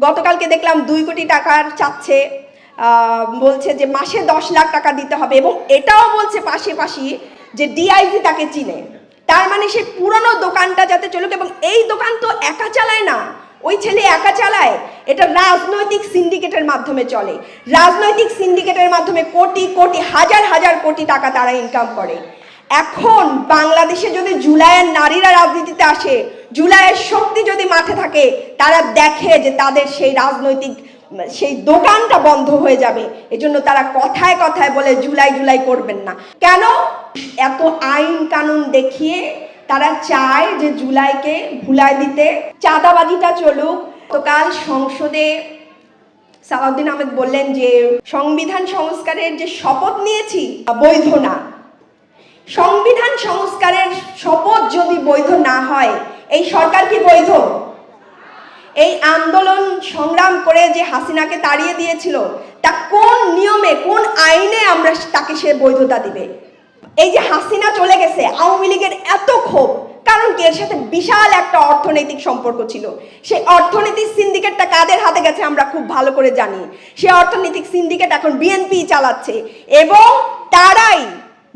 গতকালকে দেখলাম 2 কোটি টাকার চাচ্ছে, বলছে যে মাসে 10 লাখ টাকা দিতে হবে, এবং এটাও বলছে পাশাপাশি যে ডিআইজি তাকে চিনে। তার মানে সে পুরনো দোকানটা যাতে চলুক, এবং এই দোকান তো একা চালায় না, ওই ছেলে একা চালায়, এটা রাজনৈতিক সিন্ডিকেটের মাধ্যমে চলে। রাজনৈতিক সিন্ডিকেটের মাধ্যমে কোটি কোটি হাজার হাজার কোটি টাকা তারা ইনকাম করে। এখন বাংলাদেশে যদি জুলাইয়ের নারীরা রাজনীতিতে আসে, জুলাইয়ের শক্তি যদি মাঠে থাকে, তারা দেখে যে তাদের সেই রাজনৈতিক সেই দোকানটা বন্ধ হয়ে যাবে। এজন্য তারা কথায় কথায় বলে জুলাই জুলাই করবেন না। কেন? এত আইন কানুন দেখিয়ে তারা চায় যে জুলাইকে ভুলায় দিতে, চাঁদাবাজিটা চলুক। গতকাল সংসদে সালাউদ্দিন আহমেদ বললেন যে সংবিধান সংস্কারের যে শপথ নিয়েছি বৈধ না। সংবিধান সংস্কারের শপথ যদি বৈধ না হয়, এই সরকার কি বৈধ? এই আন্দোলন সংগ্রাম করে যে হাসিনাকে তাড়িয়ে দিয়েছিল, তা কোন নিয়মে, কোন আইনে আমরা তাকে সে বৈধতা দিবে? এই যে হাসিনা চলে গেছে, আওয়ামী লীগের এত ক্ষোভ, কারণ কি? এর সাথে বিশাল একটা অর্থনৈতিক সম্পর্ক ছিল। সেই অর্থনৈতিক সিন্ডিকেটটা কাদের হাতে গেছে আমরা খুব ভালো করে জানি। সেই অর্থনৈতিক সিন্ডিকেট এখন বিএনপি চালাচ্ছে, এবং তারাই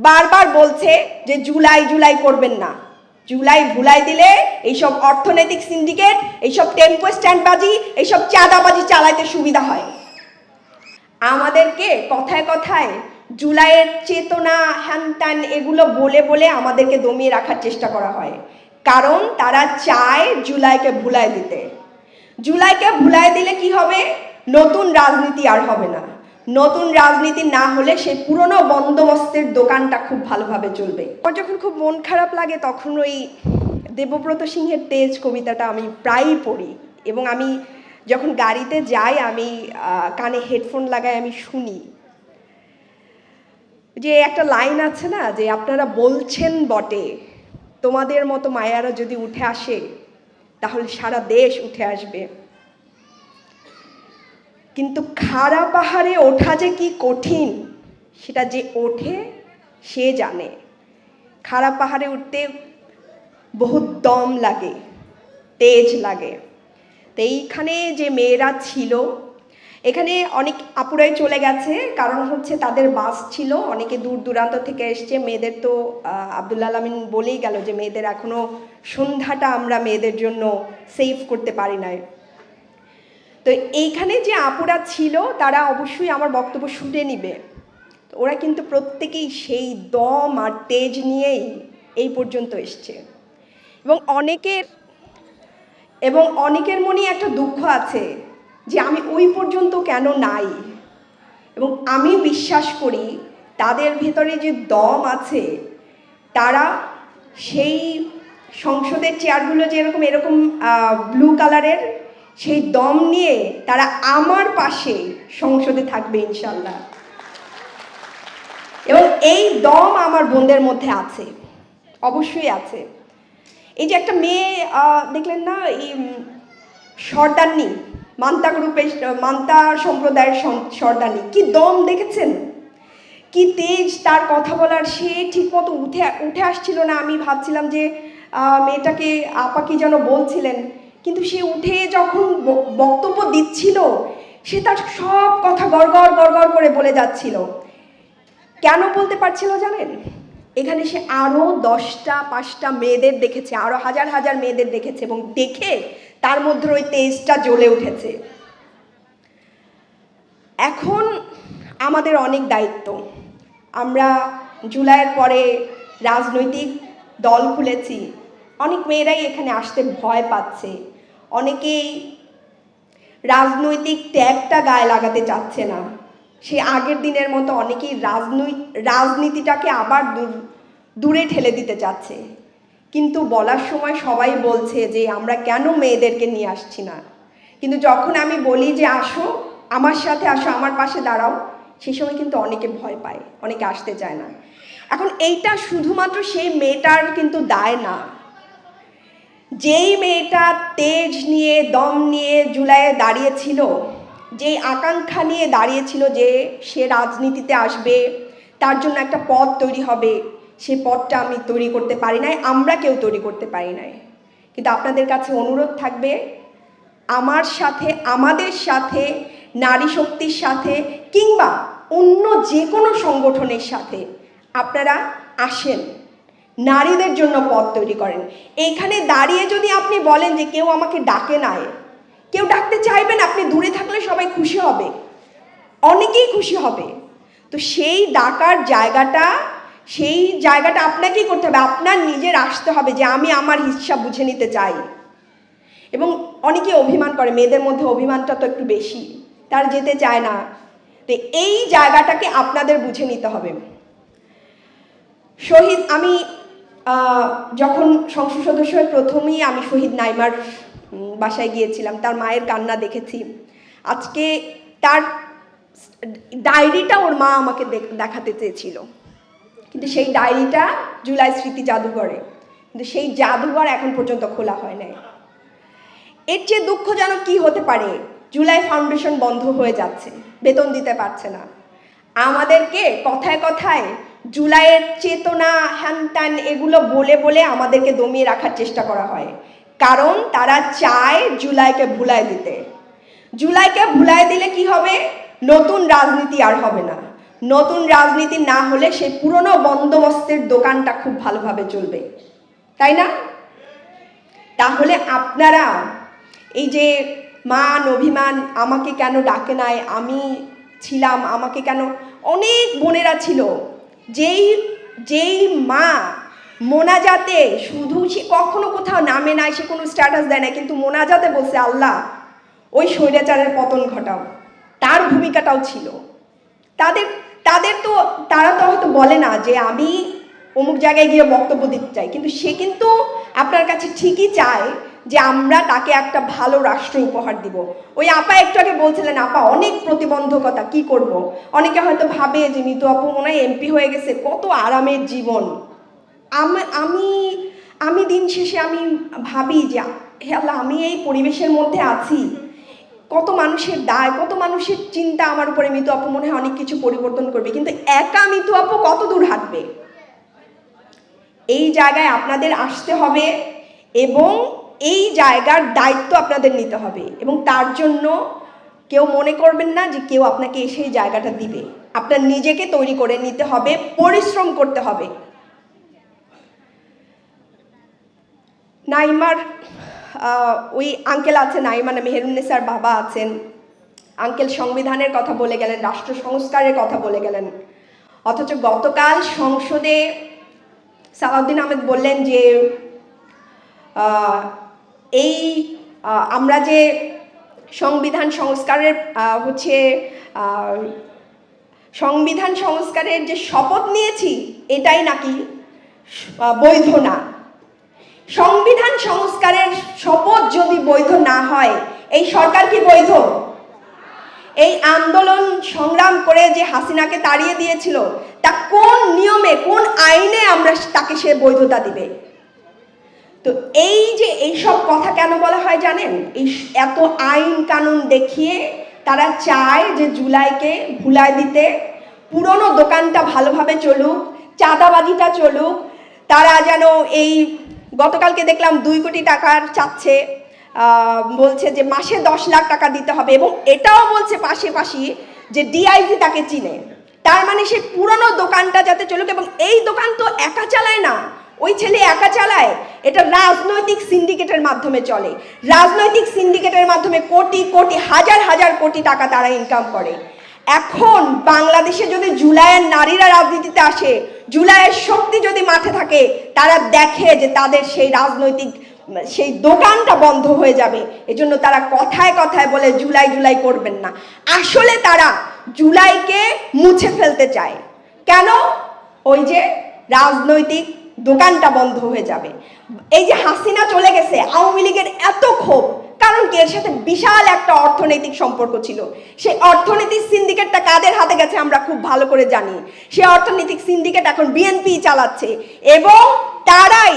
বারবার বলছে যে জুলাই জুলাই করবেন না। জুলাই ভুলাই দিলে এইসব অর্থনৈতিক সিন্ডিকেট, এইসব টেম্পো স্ট্যান্ডবাজি, এইসব চাঁদাবাজি চালাইতে সুবিধা হয়। আমাদেরকে কথায় কথায় জুলাইয়ের চেতনা, হ্যান ত্যান এগুলো বলে বলে আমাদেরকে দমিয়ে রাখার চেষ্টা করা হয়, কারণ তারা চায় জুলাইকে ভুলাই দিতে। জুলাইকে ভুলাই দিলে কি হবে? নতুন রাজনীতি আর হবে না। নতুন রাজনীতি না হলে সেই পুরনো বন্দোবস্তের দোকানটা খুব ভালোভাবে চলবে। আমার যখন খুব মন খারাপ লাগে, তখন ওই দেবব্রত সিংহের তেজ কবিতাটা আমি প্রায়ই পড়ি, এবং আমি যখন গাড়িতে যাই আমি কানে হেডফোন লাগাই, আমি শুনি। যে একটা লাইন আছে না, যে আপনারা বলছেন বটে তোমাদের মতো মায়ারা যদি উঠে আসে, তাহলে সারা দেশ উঠে আসবে, কিন্তু খাড়া পাহাড়ে ওঠা যে কি কঠিন, সেটা যে ওঠে সে জানে। খাড়া পাহাড়ে উঠতে বহুত দম লাগে, তেজ লাগে। তো এইখানে যে মেয়েরা ছিল, এখানে অনেক আপুরাই চলে গেছে, কারণ হচ্ছে তাদের বাস ছিল, অনেকে দূর দূরান্ত থেকে এসছে। মেয়েদের তো আব্দুল আলামিন বলেই গেল যে মেয়েদের এখনো সন্ধ্যাটা আমরা মেয়েদের জন্য সেভ করতে পারি নাই। তো এইখানে যে আপুরা ছিল তারা অবশ্যই আমার বক্তব্য শুনে নিবে। ওরা কিন্তু প্রত্যেকেই সেই দম আর তেজ নিয়েই এই পর্যন্ত এসছে, এবং অনেকের মনে একটা দুঃখ আছে যে আমি ওই পর্যন্ত কেন নাই। এবং আমি বিশ্বাস করি তাদের ভেতরে যে দম আছে, তারা সেই সংসদের চেয়ারগুলো যে এরকম ব্লু কালারের, সেই দম নিয়ে তারা আমার পাশে সংসদে থাকবে ইনশাল্লাহ। এবং এই দম আমার বোনদের মধ্যে আছে, অবশ্যই আছে। এই যে একটা মেয়ে দেখলেন না, এই সর্দারনি, মান্তা গ্রুপের, মান্তা সম্প্রদায়ের সর্দারনি, কি দম দেখেছেন, কি তেজ তার কথা বলার। সে ঠিকমতো উঠে আসছিল না। আমি ভাবছিলাম যে মেয়েটাকে আপা কি যেন বলছিলেন, কিন্তু সে উঠে যখন বক্তব্য দিচ্ছিল, সে তার সব কথা গড়গড় গড়গড় করে বলে যাচ্ছিল। কেন বলতে পারছিল জানেন? এখানে সে আরও 10টা 5টা মেয়েদের দেখেছে, আরও হাজার হাজার মেয়েদের দেখেছে, এবং দেখে তার মধ্যে ওই তেজটা জ্বলে উঠেছে। এখন আমাদের অনেক দায়িত্ব। আমরা জুলাইয়ের পরে রাজনৈতিক দল খুলেছি, অনেক মেয়েরাই এখানে আসতে ভয় পাচ্ছে, অনেকেই রাজনৈতিক ট্যাগটা গায়ে লাগাতে চাচ্ছে না। সে আগের দিনের মতো অনেকেই রাজনীতিটাকে আবার দূরে ঠেলে দিতে চাচ্ছে, কিন্তু বলার সময় সবাই বলছে যে আমরা কেন মেয়েদেরকে নিয়ে আসছি না। কিন্তু যখন আমি বলি যে আসো, আমার সাথে আসো, আমার পাশে দাঁড়াও, সেই সময় কিন্তু অনেকে ভয় পায়, অনেকে আসতে চায় না। এখন এইটা শুধুমাত্র সেই মেয়েটার কিন্তু দায় না। যেই মেয়েটা তেজ নিয়ে, দম নিয়ে জুলাইয়ে দাঁড়িয়েছিল, যেই আকাঙ্ক্ষা নিয়ে দাঁড়িয়েছিল যে সে রাজনীতিতে আসবে, তার জন্য একটা পথ তৈরি হবে, সে পথটা আমি তৈরি করতে পারি নাই, আমরা কেউ তৈরি করতে পারি নাই। কিন্তু আপনাদের কাছে অনুরোধ থাকবে, আমার সাথে, আমাদের সাথে, নারী শক্তির সাথে কিংবা অন্য যে কোনো সংগঠনের সাথে আপনারা আসেন, নারীদের জন্য পথ তৈরি করেন। এইখানে দাঁড়িয়ে যদি আপনি বলেন যে কেউ আমাকে ডাকে নাই, কেউ ডাকতে চাইবেন, আপনি দূরে থাকলে সবাই খুশি হবে, অনেকেই খুশি হবে। তো সেই ডাকার জায়গাটা আপনাকেই করতে হবে, আপনার নিজের আসতে হবে যে আমি আমার হিসাব বুঝে নিতে চাই। এবং অনেকে অভিমান করে, মেয়েদের মধ্যে অভিমানটা তো একটু বেশি, তার যেতে চায় না। তো এই জায়গাটাকে আপনাদের বুঝে নিতে হবে। শহীদ, আমি যখন সংসদ সদস্য হয়ে প্রথমেই আমি শহীদ নাইমার বাসায় গিয়েছিলাম, তার মায়ের কান্না দেখেছি। আজকে তার ডায়েরিটা ওর মা আমাকে দেখাতে চেয়েছিল, কিন্তু সেই ডায়েরিটা জুলাই স্মৃতি জাদুঘরে, কিন্তু সেই জাদুঘর এখন পর্যন্ত খোলা হয় নাই। এর চেয়ে দুঃখজনক কি হতে পারে? জুলাই ফাউন্ডেশন বন্ধ হয়ে যাচ্ছে, বেতন দিতে পারছে না। আমাদেরকে কথায় কথায় জুলাইয়ের চেতনা, হ্যান ত্যান এগুলো বলে বলে আমাদেরকে দমিয়ে রাখার চেষ্টা করা হয়, কারণ তারা চায় জুলাইকে ভুলায় দিতে। জুলাইকে ভুলায় দিলে কি হবে? নতুন রাজনীতি আর হবে না। নতুন রাজনীতি না হলে সেই পুরনো বন্দোবস্তের দোকানটা খুব ভালোভাবে চলবে, তাই না? তাহলে আপনারা এই যে মান অভিমান, আমাকে কেন ডাকে নাই, আমি ছিলাম, আমাকে কেন, অনেক বোনেরা ছিল যেই মা মোনাজাতে শুধু, সে কখনো কোথাও নামে নাই, সে কোনো স্ট্যাটাস দেয় না, কিন্তু মোনাজাতে বলছে আল্লাহ ওই স্বৈরাচারের পতন ঘটাও, তার ভূমিকাটাও ছিল। তারা তো হয়তো বলে না যে আমি অমুক জায়গায় গিয়ে বক্তব্য দিতে চাই, কিন্তু সে কিন্তু আপনার কাছে ঠিকই চায় যে আমরা তাকে একটা ভালো রাষ্ট্র উপহার দিব। ওই আপা একটু আগে বলছিলেন, আপা অনেক প্রতিবন্ধকতা, কি করব। অনেকে হয়তো ভাবে যে মিতু আপু মনে হয় এমপি হয়ে গেছে, কত আরামের জীবন। আমি দিন শেষে আমি ভাবি যে হে আল্লাহ, আমি এই পরিবেশের মধ্যে আছি, কত মানুষের দায়, কত মানুষের চিন্তা আমার উপরে। মিতু আপু মনে হয় অনেক কিছু পরিবর্তন করবে, কিন্তু একা মিতু আপু কত দূর হাঁটবে? এই জায়গায় আপনাদের আসতে হবে এবং এই জায়গার দায়িত্ব আপনাদের নিতে হবে, এবং তার জন্য কেউ মনে করবেন না যে কেউ আপনাকে সেই জায়গাটা দিবে। আপনার নিজেকে তৈরি করে নিতে হবে, পরিশ্রম করতে হবে। নাইমার ওই আঙ্কেল আছেন, নাইমা নামে মেহেরুন্নেসার বাবা আছেন, আঙ্কেল সংবিধানের কথা বলে গেলেন, রাষ্ট্র সংস্কারের কথা বলে গেলেন, অথচ গতকাল সংসদে সালাউদ্দিন আহমেদ বললেন যে আমরা যে সংবিধান সংস্কারের যে শপথ নিয়েছি এটাই নাকি বৈধ না। সংবিধান সংস্কারের শপথ যদি বৈধ না হয়, এই সরকার কি বৈধ? এই আন্দোলন সংগ্রাম করে যে হাসিনাকে তাড়িয়ে দিয়েছিল, তা কোন নিয়মে, কোন আইনে আমরা তাকে সে বৈধতা দিবে? তো এই যে এইসব কথা কেন বলা হয় জানেন? এই এত আইন কানুন দেখিয়ে তারা চায় যে জুলাইকে ভুলায় দিতে, পুরনো দোকানটা ভালোভাবে চলুক, চাঁদাবাজিটা চলুক। তারা যেন এই গতকালকে দেখলাম 2 কোটি টাকার চাচ্ছে, বলছে যে মাসে 10 লাখ টাকা দিতে হবে, এবং এটাও বলছে পাশাপাশি যে ডিআইজি তাকে চিনে। তার মানে সেই পুরনো দোকানটা যাতে চলুক, এবং এই দোকান তো একা চালায় না, ওই ছেলে একা চালায়, এটা রাজনৈতিক সিন্ডিকেটের মাধ্যমে চলে। রাজনৈতিক সিন্ডিকেটের মাধ্যমে কোটি কোটি, হাজার হাজার কোটি টাকা তারা ইনকাম করে। এখন বাংলাদেশে যদি জুলাইয়ের নারীরা রাজনীতিতে আসে, জুলাইয়ের শক্তি যদি মাঠে থাকে, তারা দেখে যে তাদের সেই রাজনৈতিক সেই দোকানটা বন্ধ হয়ে যাবে। এজন্য তারা কথায় কথায় বলে জুলাই জুলাই করবেন না, আসলে তারা জুলাইকে মুছে ফেলতে চায়। কেন? ওই যে রাজনৈতিক দোকানটা বন্ধ হয়ে যাবে। এই যে হাসিনা চলে গেছে, আওয়ামী লীগের এত ক্ষোভ, কারণ কি? এর সাথে বিশাল একটা অর্থনৈতিক সম্পর্ক ছিল। সেই অর্থনৈতিক সিন্ডিকেটটা কাদের হাতে গেছে আমরা খুব ভালো করে জানি। সেই অর্থনৈতিক সিন্ডিকেট এখন বিএনপি চালাচ্ছে, এবং তারাই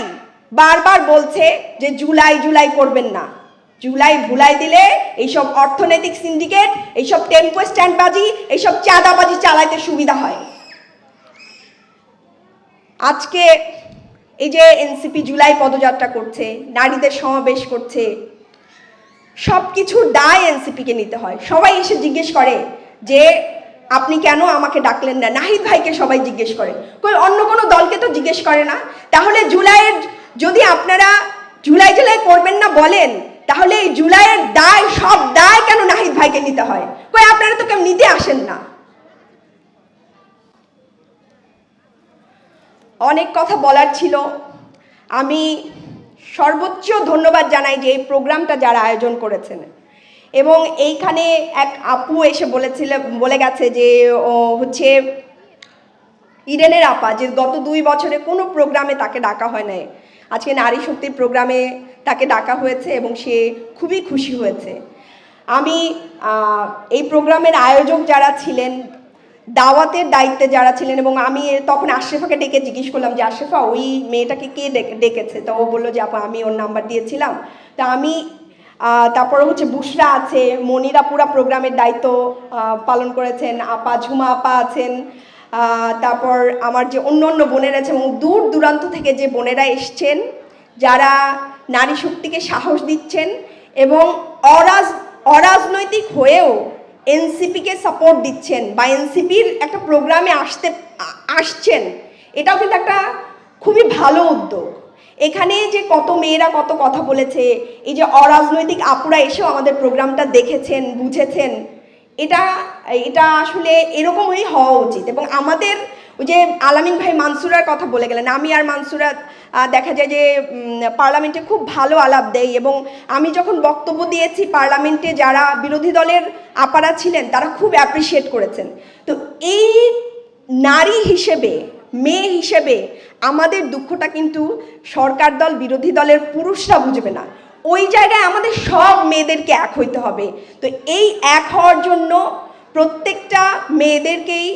বারবার বলছে যে জুলাই জুলাই করবেন না। জুলাই ভুলাই দিলে এইসব অর্থনৈতিক সিন্ডিকেট, এইসব টেম্পো স্ট্যান্ডবাজি, এইসব চাঁদাবাজি চালাইতে সুবিধা হয়। আজকে এই যে এনসিপি জুলাই পদযাত্রা করছে, নারীদের সমাবেশ করছে, সব কিছুর দায় এনসিপিকে নিতে হয়। সবাই এসে জিজ্ঞেস করে যে আপনি কেন আমাকে ডাকলেন না, নাহিদ ভাইকে সবাই জিজ্ঞেস করে, অন্য কোনো দলকে তো জিজ্ঞেস করে না। তাহলে জুলাইয়ের যদি আপনারা জুলাই করবেন না বলেন, তাহলে এই জুলাইয়ের দায়, সব দায় কেন নাহিদ ভাইকে নিতে হয়? আপনারা তো কেউ নিতে আসেন না। অনেক কথা বলার ছিল। আমি সর্বোচ্চ ধন্যবাদ জানাই যে এই প্রোগ্রামটা যারা আয়োজন করেছেন, এবং এইখানে এক আপু এসে বলে গেছে যে হচ্ছে ইডেনের আপা, যে গত 2 বছরে কোনো প্রোগ্রামে তাকে ডাকা হয় নাই, আজকে নারী শক্তির প্রোগ্রামে তাকে ডাকা হয়েছে এবং সে খুবই খুশি হয়েছে। আমি এই প্রোগ্রামের আয়োজক যারা ছিলেন, দাওয়াতের দায়িত্বে যারা ছিলেন, এবং আমি তখন আশরাফাকে ডেকে জিজ্ঞেস করলাম যে আশরাফা, ওই মেয়েটাকে কে ডেকেছে? তো ও বললো যে আপা আমি ওর নাম্বার দিয়েছিলাম। তা আমি তারপরে হচ্ছে বুশরা আছে, মনিরা পুরা প্রোগ্রামের দায়িত্ব পালন করেছেন, আপা ঝুমা আপা আছেন, তারপর আমার যে অন্য অন্য বোনেরা আছে, এবং দূর দূরান্ত থেকে যে বোনেরা এসছেন, যারা নারী শক্তিকে সাহস দিচ্ছেন এবং অরাজনৈতিক হয়েও এনসিপিকে সাপোর্ট দিচ্ছেন বা এনসিপির একটা প্রোগ্রামে আসছেন, এটাও কিন্তু একটা খুবই ভালো উদ্যোগ। এখানে যে কত মেয়েরা কত কথা বলেছে, এই যে অরাজনৈতিক আপুরা এসেও আমাদের প্রোগ্রামটা দেখেছেন, বুঝেছেন, এটা আসলে এরকমই হওয়া উচিত। এবং আমাদের ওই যে আলামিন ভাই মানসুরার কথা বলে গেলেন, আমি আর মানসুরা দেখা যায় যে পার্লামেন্টে খুব ভালো আলাপ দেয়, এবং আমি যখন বক্তব্য দিয়েছি পার্লামেন্টে যারা বিরোধী দলের আপারা ছিলেন তারা খুব অ্যাপ্রিসিয়েট করেছেন। তো এই নারী হিসেবে, মেয়ে হিসেবে আমাদের দুঃখটা কিন্তু সরকার দল বিরোধী দলের পুরুষরা বুঝবে না। ওই জায়গায় আমাদের সব মেয়েদেরকে এক হইতে হবে। তো এই এক হওয়ার জন্য প্রত্যেকটা মেয়েদেরকেই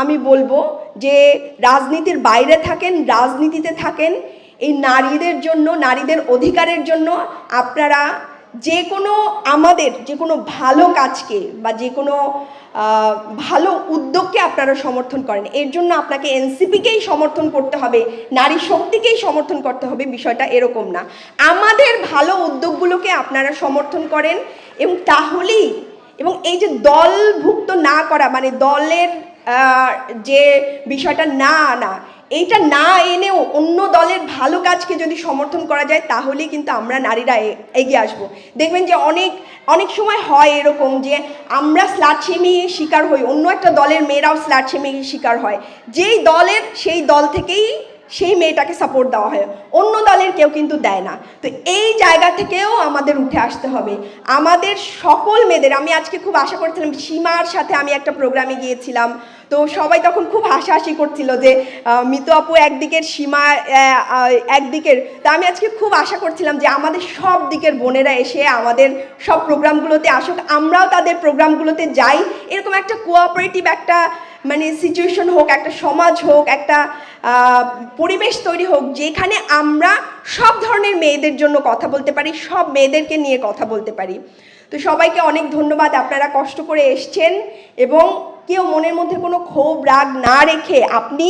আমি বলবো যে রাজনীতির বাইরে থাকেন, রাজনীতিতে থাকেন, এই নারীদের জন্য, নারীদের অধিকারের জন্য আপনারা আমাদের যে কোনো ভালো কাজকে বা যে কোনো ভালো উদ্যোগকে আপনারা সমর্থন করেন। এর জন্য আপনাকে এনসিপিকেই সমর্থন করতে হবে, নারী শক্তিকেই সমর্থন করতে হবে, বিষয়টা এরকম না। আমাদের ভালো উদ্যোগগুলোকে আপনারা সমর্থন করেন, এবং তাহলেই, এবং এই যে দলভুক্ত না করা, মানে দলের যে বিষয়টা না আনা, এইটা না এনেও অন্য দলের ভালো কাজকে যদি সমর্থন করা যায়, তাহলেই কিন্তু আমরা নারীরা এগিয়ে আসব। দেখবেন যে অনেক সময় হয় এরকম যে আমরা স্লাট শেমিংয়ের শিকার হই, অন্য একটা দলের মেয়েরাও স্লাট শেমিংয়ের শিকার হয়, যেই দলের সেই দল থেকেই সেই মেয়েটাকে সাপোর্ট দেওয়া হয়, অন্য দলের কেউ কিন্তু দেয় না। তো এই জায়গা থেকেও আমাদের উঠে আসতে হবে। আমাদের সকল মেয়েদের, আমি আজকে খুব আশা করছিলাম, সীমার সাথে আমি একটা প্রোগ্রামে গিয়েছিলাম, তো সবাই তখন খুব হাসাহাসি করছিল যে মিতু আপু একদিকের, সীমা একদিকের। তা আমি আজকে খুব আশা করছিলাম যে আমাদের সব দিকের বোনেরা এসে আমাদের সব প্রোগ্রামগুলোতে আসুক, আমরাও তাদের প্রোগ্রামগুলোতে যাই, এরকম একটা কোঅপারেটিভ একটা মানে সিচুয়েশন হোক, একটা সমাজ হোক, একটা পরিবেশ তৈরি হোক, যেখানে আমরা সব ধরনের মেয়েদের জন্য কথা বলতে পারি, সব মেয়েদেরকে নিয়ে কথা বলতে পারি। তো সবাইকে অনেক ধন্যবাদ, আপনারা কষ্ট করে এসছেন, এবং কেউ মনের মধ্যে কোনো ক্ষোভ রাগ না রেখে আপনি